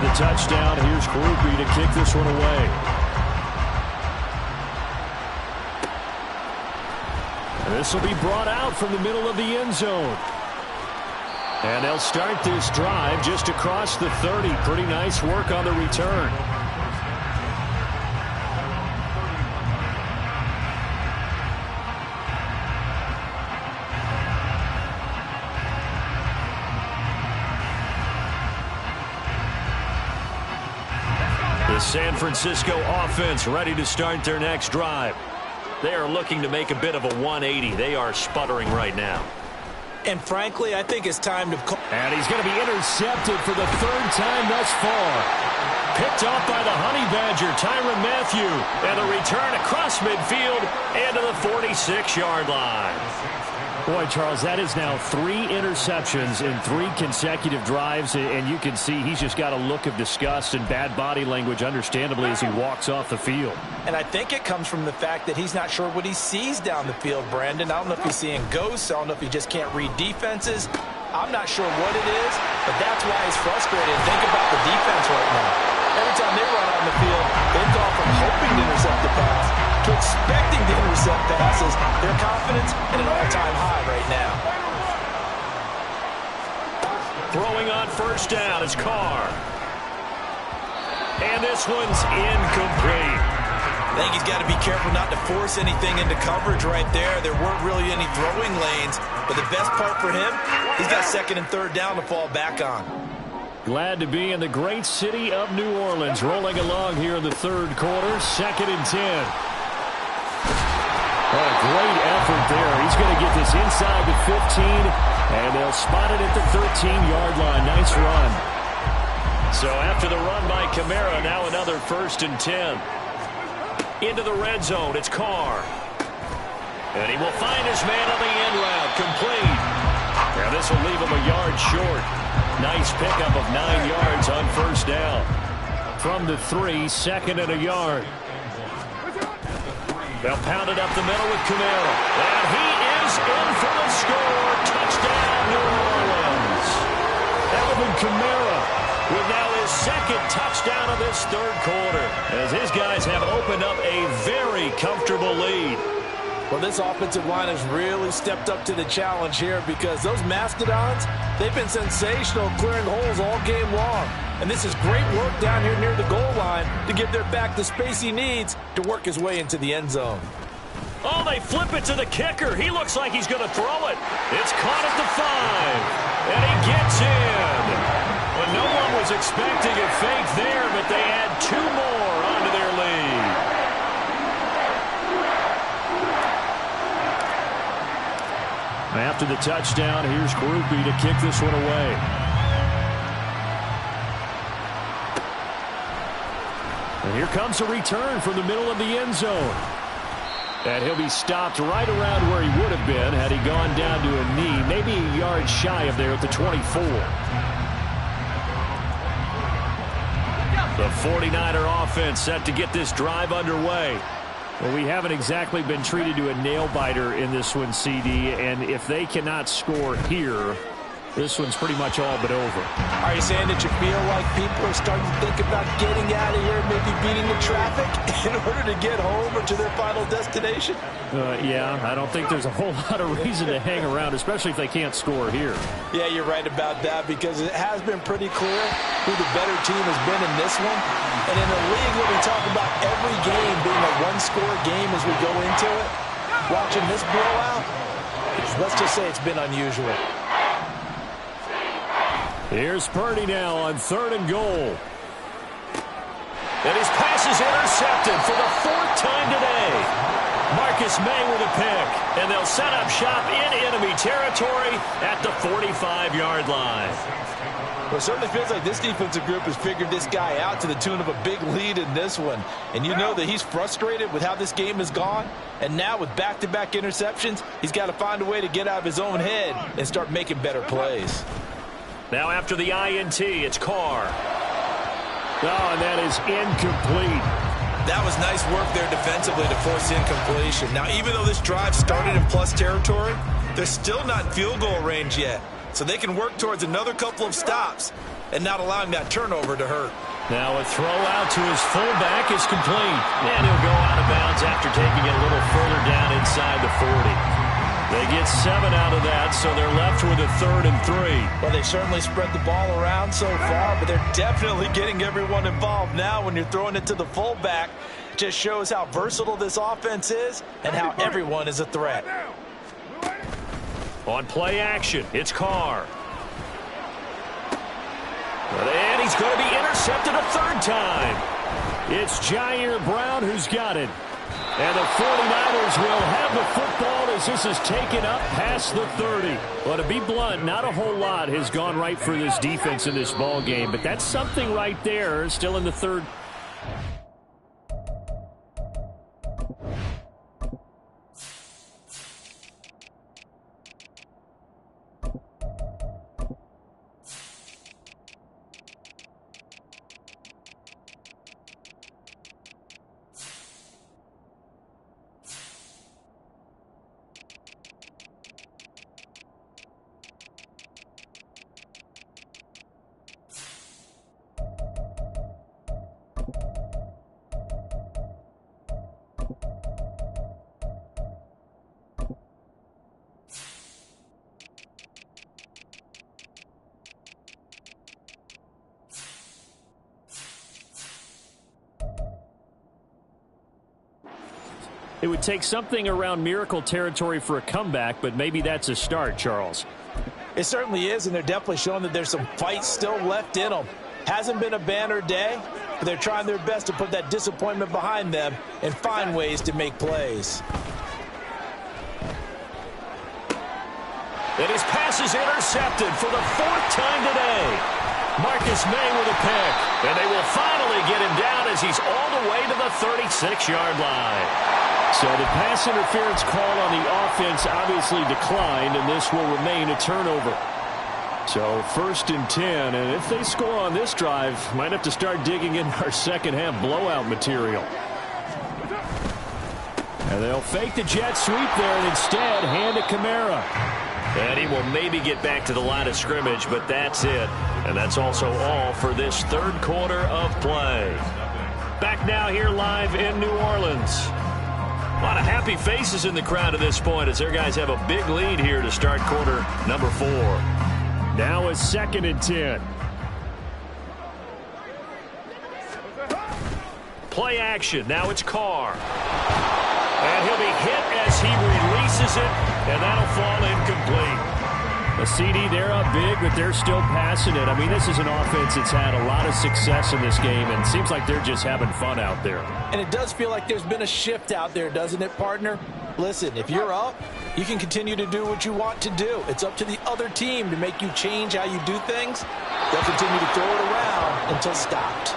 the touchdown, here's Groupie to kick this one away. And this will be brought out from the middle of the end zone. And they'll start this drive just across the 30. Pretty nice work on the return. The San Francisco offense ready to start their next drive. They are looking to make a bit of a 180. They are sputtering right now. And frankly, I think it's time to call. And he's going to be intercepted for the third time thus far. Picked off by the Honey Badger, Tyrann Mathieu. And the return across midfield into the 46-yard line. Boy, Charles, that is now 3 interceptions in 3 consecutive drives. And you can see he's just got a look of disgust and bad body language, understandably, as he walks off the field. And I think it comes from the fact that he's not sure what he sees down the field, Brandon. I don't know if he's seeing ghosts. I don't know if he just can't read defenses. I'm not sure what it is, but that's why he's frustrated. Think about the defense right now. Every time they run on the field, they've gone from hoping to intercept the pass to expecting to intercept passes. Their confidence at an all-time high right now. Throwing on first down is Carr. And this one's incomplete. I think he's got to be careful not to force anything into coverage right there. There weren't really any throwing lanes, but the best part for him, he's got second and third down to fall back on. Glad to be in the great city of New Orleans, rolling along here in the third quarter, 2nd and 10. What a great effort there. He's going to get this inside the 15, and they'll spot it at the 13-yard line. Nice run. So after the run by Kamara, now another 1st and 10. Into the red zone, it's Carr. And he will find his man on the end route, complete. Now this will leave him a yard short. Nice pickup of 9 yards on first down. From the 3, 2nd and a yard. They'll pound it up the middle with Kamara. And he is in for the score. Touchdown, New Orleans. Alvin Kamara with now his 2nd touchdown of this third quarter, as his guys have opened up a very comfortable lead. Well, this offensive line has really stepped up to the challenge here, because those Mastodons, they've been sensational clearing holes all game long. And this is great work down here near the goal line to give their back the space he needs to work his way into the end zone. Oh, they flip it to the kicker. He looks like he's going to throw it. It's caught at the 5, and he gets in. Well, no one was expecting a fake there, but they add 2 more onto their lead. After the touchdown, here's Groupie to kick this one away. And here comes a return from the middle of the end zone. And he'll be stopped right around where he would have been had he gone down to a knee, maybe a yard shy of there at the 24. The 49er offense set to get this drive underway. Well, we haven't exactly been treated to a nail-biter in this one, CD, and if they cannot score here, this one's pretty much all but over. Are you saying that you feel like people are starting to think about getting out of here, maybe beating the traffic in order to get home or to their final destination? Yeah, I don't think there's a whole lot of reason to hang around, especially if they can't score here. Yeah, you're right about that, because it has been pretty clear who the better team has been in this one. And in a league where we talk about every game being a one-score game as we go into it, watching this blowout, let's just say it's been unusual. Here's Purdy now on 3rd and goal. And his pass is intercepted for the 4th time today. Marcus May with a pick. And they'll set up shop in enemy territory at the 45-yard line. Well, it certainly feels like this defensive group has figured this guy out to the tune of a big lead in this one. And you know that he's frustrated with how this game has gone. And now with back-to-back interceptions, he's got to find a way to get out of his own head and start making better plays. Now after the INT, it's Carr. Oh, and that is incomplete. That was nice work there defensively to force incompletion. Now, even though this drive started in plus territory, they're still not in field goal range yet. So they can work towards another couple of stops. and not allowing that turnover to hurt. Now a throw out to his fullback is complete. And he'll go out of bounds after taking it a little further down inside the 40. They get 7 out of that, so they're left with a 3rd and 3. Well, they certainly spread the ball around so far, but they're definitely getting everyone involved now when you're throwing it to the fullback. It just shows how versatile this offense is and how everyone is a threat. On play action, it's Carr. And he's going to be intercepted a 3rd time. It's Jair Brown who's got it. And the 49ers will have the football as this is taken up past the 30. Well, to be blunt, not a whole lot has gone right for this defense in this ball game, but that's something right there, still in the 3rd. It would take something around miracle territory for a comeback, but maybe that's a start, Charles. It certainly is, and they're definitely showing that there's some fight still left in them. Hasn't been a banner day, but they're trying their best to put that disappointment behind them and find ways to make plays. And his pass is intercepted for the 4th time today. Marcus May with a pick, and they will finally get him down as he's all the way to the 36-yard line. So the pass interference call on the offense obviously declined, and this will remain a turnover. So 1st and 10, and if they score on this drive, might have to start digging in our second-half blowout material. And they'll fake the jet sweep there and instead hand it Kamara. And he will maybe get back to the line of scrimmage, but that's it. And that's also all for this 3rd quarter of play. Back now here live in New Orleans. A lot of happy faces in the crowd at this point as their guys have a big lead here to start quarter number 4. Now a 2nd and 10. Play action. Now it's Carr. And he'll be hit as he releases it, and that'll fall incomplete. A CD, they're up big, but they're still passing it. I mean, this is an offense that's had a lot of success in this game, and it seems like they're just having fun out there. And it does feel like there's been a shift out there, doesn't it, partner? Listen, if you're up, you can continue to do what you want to do. It's up to the other team to make you change how you do things. They'll continue to throw it around until stopped.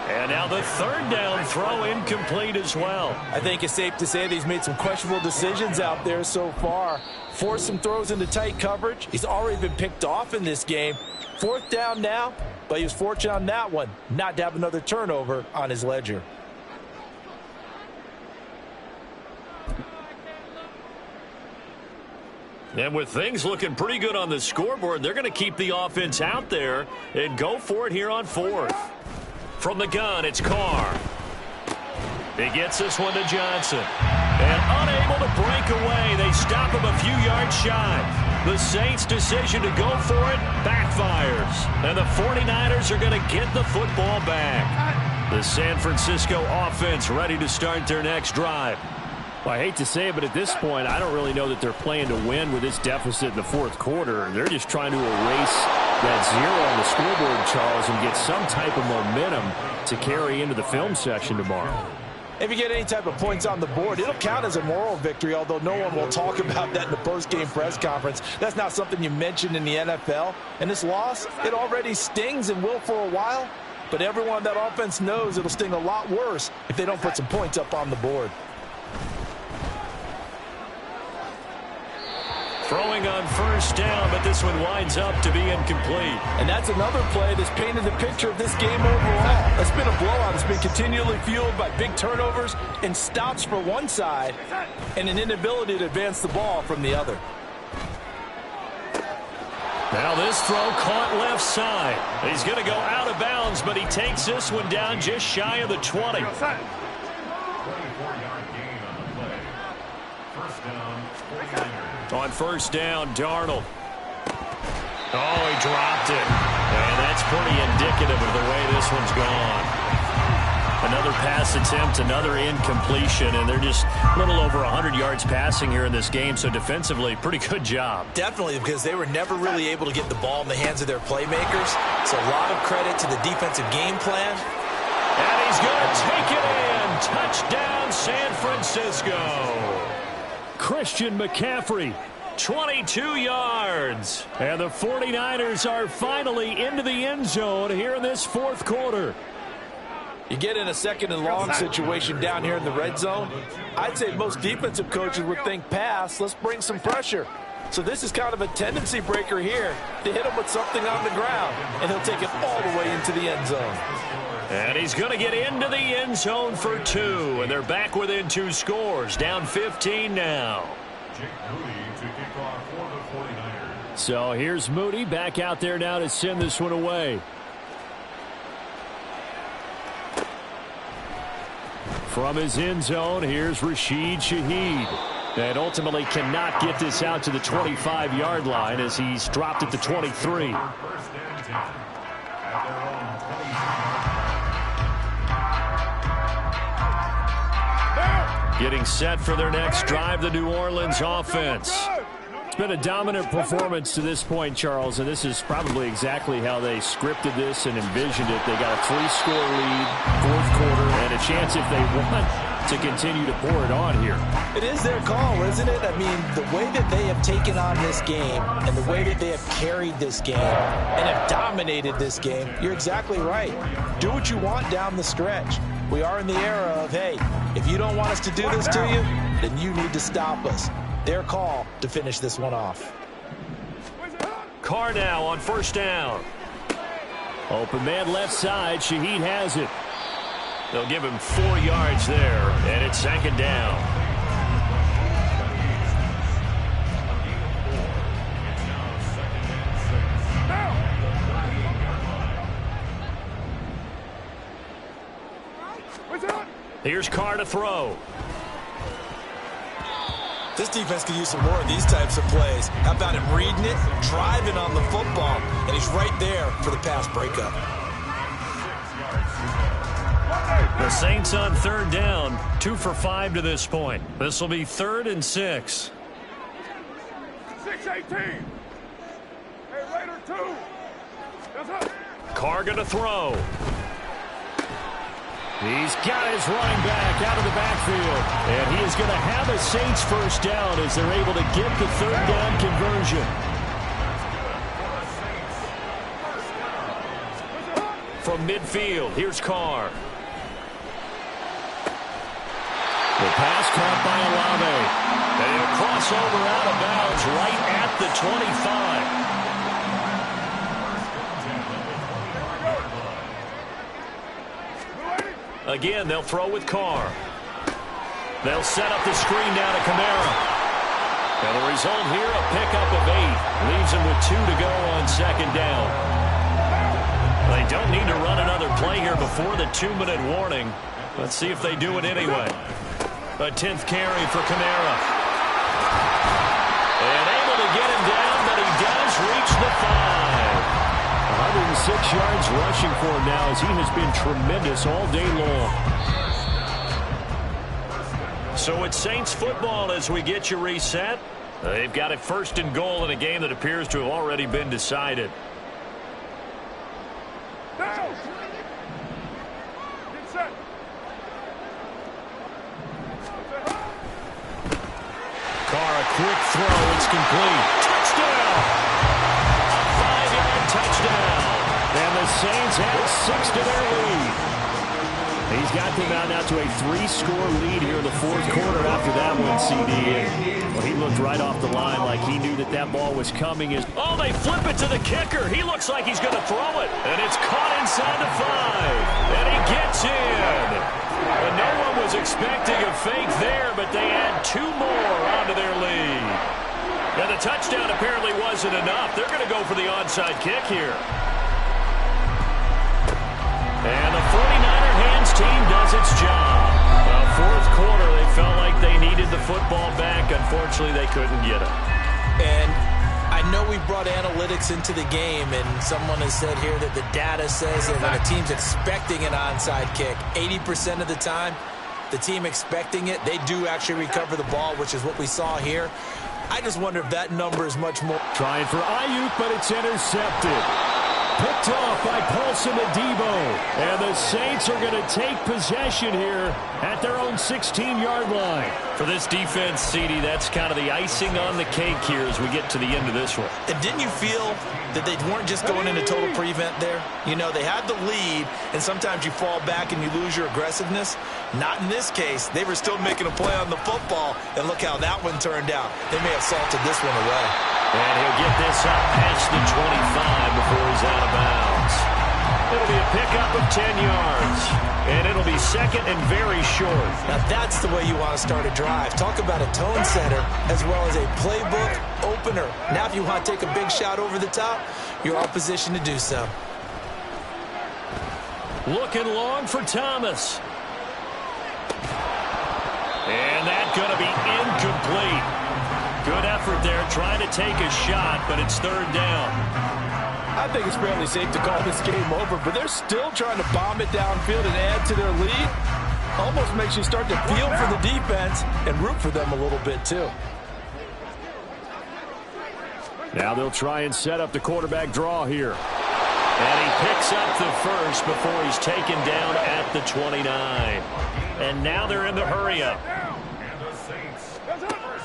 And now the 3rd down throw incomplete as well. I think it's safe to say that he's made some questionable decisions out there so far. Forced some throws into tight coverage. He's already been picked off in this game. 4th down now, but he was fortunate on that one not to have another turnover on his ledger. And with things looking pretty good on the scoreboard, they're going to keep the offense out there and go for it here on 4th. From the gun, it's Carr. He gets this one to Johnson. And unable to break away, they stop him a few yards shy. The Saints' decision to go for it backfires. And the 49ers are going to get the football back. The San Francisco offense ready to start their next drive. Well, I hate to say it, but at this point, I don't really know that they're playing to win with this deficit in the 4th quarter. They're just trying to erase that 0 on the scoreboard, Charles, and get some type of momentum to carry into the film session tomorrow. If you get any type of points on the board, it'll count as a moral victory, although no one will talk about that in the post-game press conference. That's not something you mentioned in the NFL. And this loss, it already stings and will for a while, but everyone on that offense knows it'll sting a lot worse if they don't put some points up on the board. Throwing on 1st down, but this one winds up to be incomplete. And that's another play that's painted the picture of this game overall. It's been a blowout. It's been continually fueled by big turnovers and stops for one side and an inability to advance the ball from the other. Now this throw caught left side. He's going to go out of bounds, but he takes this one down just shy of the 20. 24-yard gain on the play. First down, 49ers. On first down, Darnold. Oh, he dropped it. And that's pretty indicative of the way this one's gone. Another pass attempt, another incompletion, and they're just a little over 100 yards passing here in this game, so defensively, pretty good job. Definitely, because they were never really able to get the ball in the hands of their playmakers. So a lot of credit to the defensive game plan. And he's going to take it in. Touchdown, San Francisco. Christian McCaffrey, 22 yards. And the 49ers are finally into the end zone here in this fourth quarter. You get in a second and long situation down here in the red zone. I'd say most defensive coaches would think pass. Let's bring some pressure. So this is kind of a tendency breaker here to hit him with something on the ground. And he'll take it all the way into the end zone. And he's going to get into the end zone for 2. And they're back within 2 scores. Down 15 now. Jake Moody to kick off for the 49ers. So here's Moody back out there now to send this one away. From his end zone, here's Rashid Shaheed. And ultimately cannot get this out to the 25-yard line as he's dropped at the 23. First and 10 at their own 20. Getting set for their next drive, the New Orleans offense. It's been a dominant performance to this point, Charles, and this is probably exactly how they scripted this and envisioned it. They got a 3-score lead, fourth quarter, and a chance if they want to continue to pour it on here. It is their call, isn't it? I mean, the way that they have taken on this game and the way that they have carried this game and have dominated this game, you're exactly right. Do what you want down the stretch. We are in the era of, hey, if you don't want us to do this to you, then you need to stop us. Their call to finish this one off. Carr now on first down. Open man left side. Shaheed has it. They'll give him 4 yards there, and it's second down. Here's Carr to throw. This defense could use some more of these types of plays. How about him reading it, driving on the football, and he's right there for the pass breakup. The Saints on third down, 2 for 5 to this point. This will be 3rd and 6. 6-18. Hey, Raider 2. That's up. Carr going to throw. He's got his running back out of the backfield. And he is going to have a Saints first down as they're able to get the third down conversion. From midfield, here's Carr. The pass caught by Olave. And he'll cross over out of bounds right at the 25. Again, they'll throw with Carr. They'll set up the screen down to Kamara. And the result here, a pickup of 8. Leaves him with 2 to go on second down. They don't need to run another play here before the 2-minute warning. Let's see if they do it anyway. A 10th carry for Kamara. And able to get him down, but he does reach the 5. 106 yards rushing for him now as he has been tremendous all day long. So it's Saints football as we get you reset. They've got it 1st and goal in a game that appears to have already been decided. Down. Get set. Carr, a quick throw. It's complete. Touchdown! Touchdown. And the Saints add 6 to their lead. He's got them out now to a 3-score lead here in the fourth quarter after that one, CD. Well, he looked right off the line like he knew that that ball was coming. Oh, they flip it to the kicker. He looks like he's going to throw it. And it's caught inside the 5. And he gets in. And no one was expecting a fake there, but they add 2 more onto their lead. And the touchdown apparently wasn't enough. They're going to go for the onside kick here. And the 49er hands team does its job. Fourth quarter, they felt like they needed the football back. Unfortunately, they couldn't get it. And I know we brought analytics into the game, and someone has said here that the data says that when a team's expecting an onside kick, 80% of the time, the team expecting it, they do actually recover the ball, which is what we saw here. I just wonder if that number is much more. Trying for Ayuk, but it's intercepted. Picked off by Paulson Adebo. And the Saints are going to take possession here at their own 16-yard line. For this defense, CD, that's kind of the icing on the cake here as we get to the end of this one. And didn't you feel that they weren't just going into total prevent there? You know, they had the lead, and sometimes you fall back and you lose your aggressiveness. Not in this case. They were still making a play on the football, and look how that one turned out. They may have salted this one away. And he'll get this up past the 25 before he's out of bounds. It'll be a pickup of 10 yards. And it'll be second and very short. Now that's the way you want to start a drive. Talk about a tone setter as well as a playbook opener. Now if you want to take a big shot over the top, you're in position to do so. Looking long for Thomas. And that's going to be incomplete. Good effort there, trying to take a shot, but it's third down. I think it's fairly safe to call this game over, but they're still trying to bomb it downfield and add to their lead. Almost makes you start to feel for the defense and root for them a little bit, too. Now they'll try and set up the quarterback draw here. And he picks up the first before he's taken down at the 29. And now they're in the hurry-up.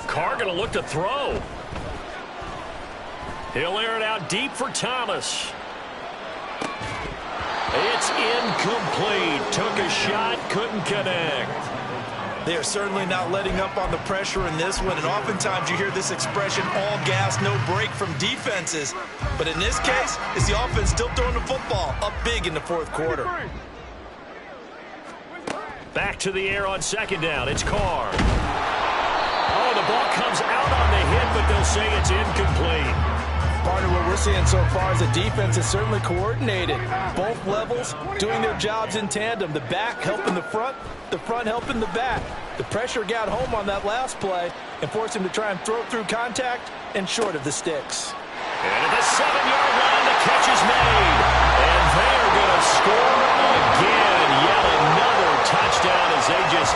Carr going to look to throw. He'll air it out deep for Thomas. It's incomplete. Took a shot, couldn't connect. They are certainly not letting up on the pressure in this one, and oftentimes you hear this expression, all gas, no break from defenses. But in this case, it's the offense still throwing the football up big in the fourth quarter. Back to the air on second down. It's Carr. Oh, the ball comes out on the hit, but they'll say it's incomplete. Partner, what we're seeing so far is the defense is certainly coordinated. Both levels doing their jobs in tandem. The back helping the front helping the back. The pressure got home on that last play and forced him to try and throw through contact and short of the sticks. And at the 7-yard line, the catch is made. And they are going to score again. Yet another touchdown as they just